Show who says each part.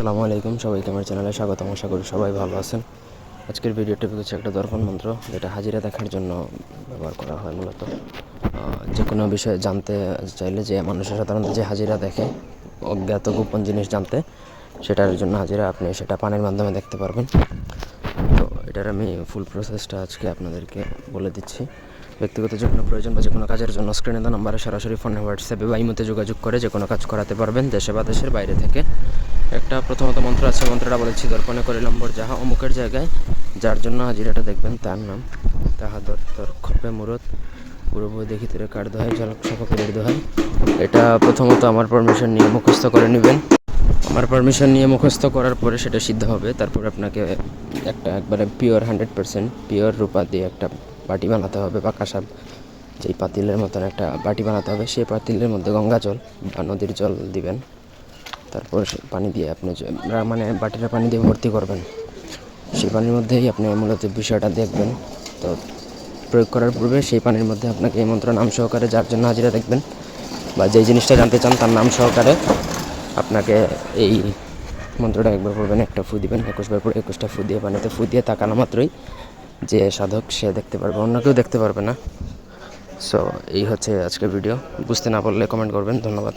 Speaker 1: আসসালামু আলাইকুম, সবাইকে আমার চ্যানেলে স্বাগতম। আশা করি সবাই ভালো আছেন। আজকের ভিডিও টপিক হচ্ছে একটা দর্পণ মন্ত্র, যেটা হাজিরা দেখার জন্য ব্যবহার করা হয়। মূলত যে কোনো বিষয়ে জানতে চাইলে, যে মানুষের সাধারণত যে হাজিরা দেখে অজ্ঞাত গোপন জিনিস জানতে, সেটার জন্য হাজিরা আপনি সেটা পানির মাধ্যমে দেখতে পারবেন। তো এটার আমি ফুল প্রসেসটা আজকে আপনাদেরকে বলে দিচ্ছি। ব্যক্তিগত যে কোনো প্রয়োজন বা যে কোনো কাজের জন্য স্ক্রিনে দেওয়া নাম্বারে সরাসরি ফোনে, হোয়াটসঅ্যাপে বা ইমোতে যোগাযোগ করে যে কোনো কাজ করাতে পারবেন, দেশে বা দেশের বাইরে থেকে। একটা প্রথমত মন্ত্র আছে, মন্ত্রটা বলেছি, দর্পণে করিলম্বর যাহা অমুকের জায়গায় যার জন্য হাজিরাটা দেখবেন তার নাম তাহা দর খপে মুরত পুরোপুরি দেখিতে কার দোহাই ঝলক সফকের দোহাই। এটা প্রথমত আমার পারমিশন নিয়ে মুখস্থ করে নেবেন। আমার পারমিশন নিয়ে মুখস্থ করার পরে সেটা সিদ্ধ হবে। তারপর আপনাকে একটা একবারে পিওর 100% পিওর রূপা দিয়ে একটা বাটি বানাতে হবে, বা কাঁসা যেই পাতিলের মতন একটা বাটি বানাতে হবে। সেই পাতিলের মধ্যে গঙ্গা জল বা নদীর জল দিবেন। তারপর পানি দিয়ে আপনি মানে বাটিটা পানি দিয়ে ভর্তি করবেন। সেই পানির মধ্যেই আপনি মূলত বিষয়টা দেখবেন। তো প্রয়োগ করার পূর্বে সেই পানির মধ্যে আপনাকে এই মন্ত্র নাম সহকারে যার জন্য হাজিরা দেখবেন বা যেই জিনিসটা জানতে চান তার নাম সহকারে আপনাকে এই মন্ত্রটা একবার পড়বেন, একটা ফু দিবেন। 21 বার পরে 21টা ফু দিয়ে পানিতে ফু দিয়ে তাকানো মাত্রই যে সাধক সে দেখতে পারবে, অন্য কেউ দেখতে পারবে না। সো এই হচ্ছে আজকের ভিডিও। বুঝতে না পারলে কমেন্ট করবেন। ধন্যবাদ।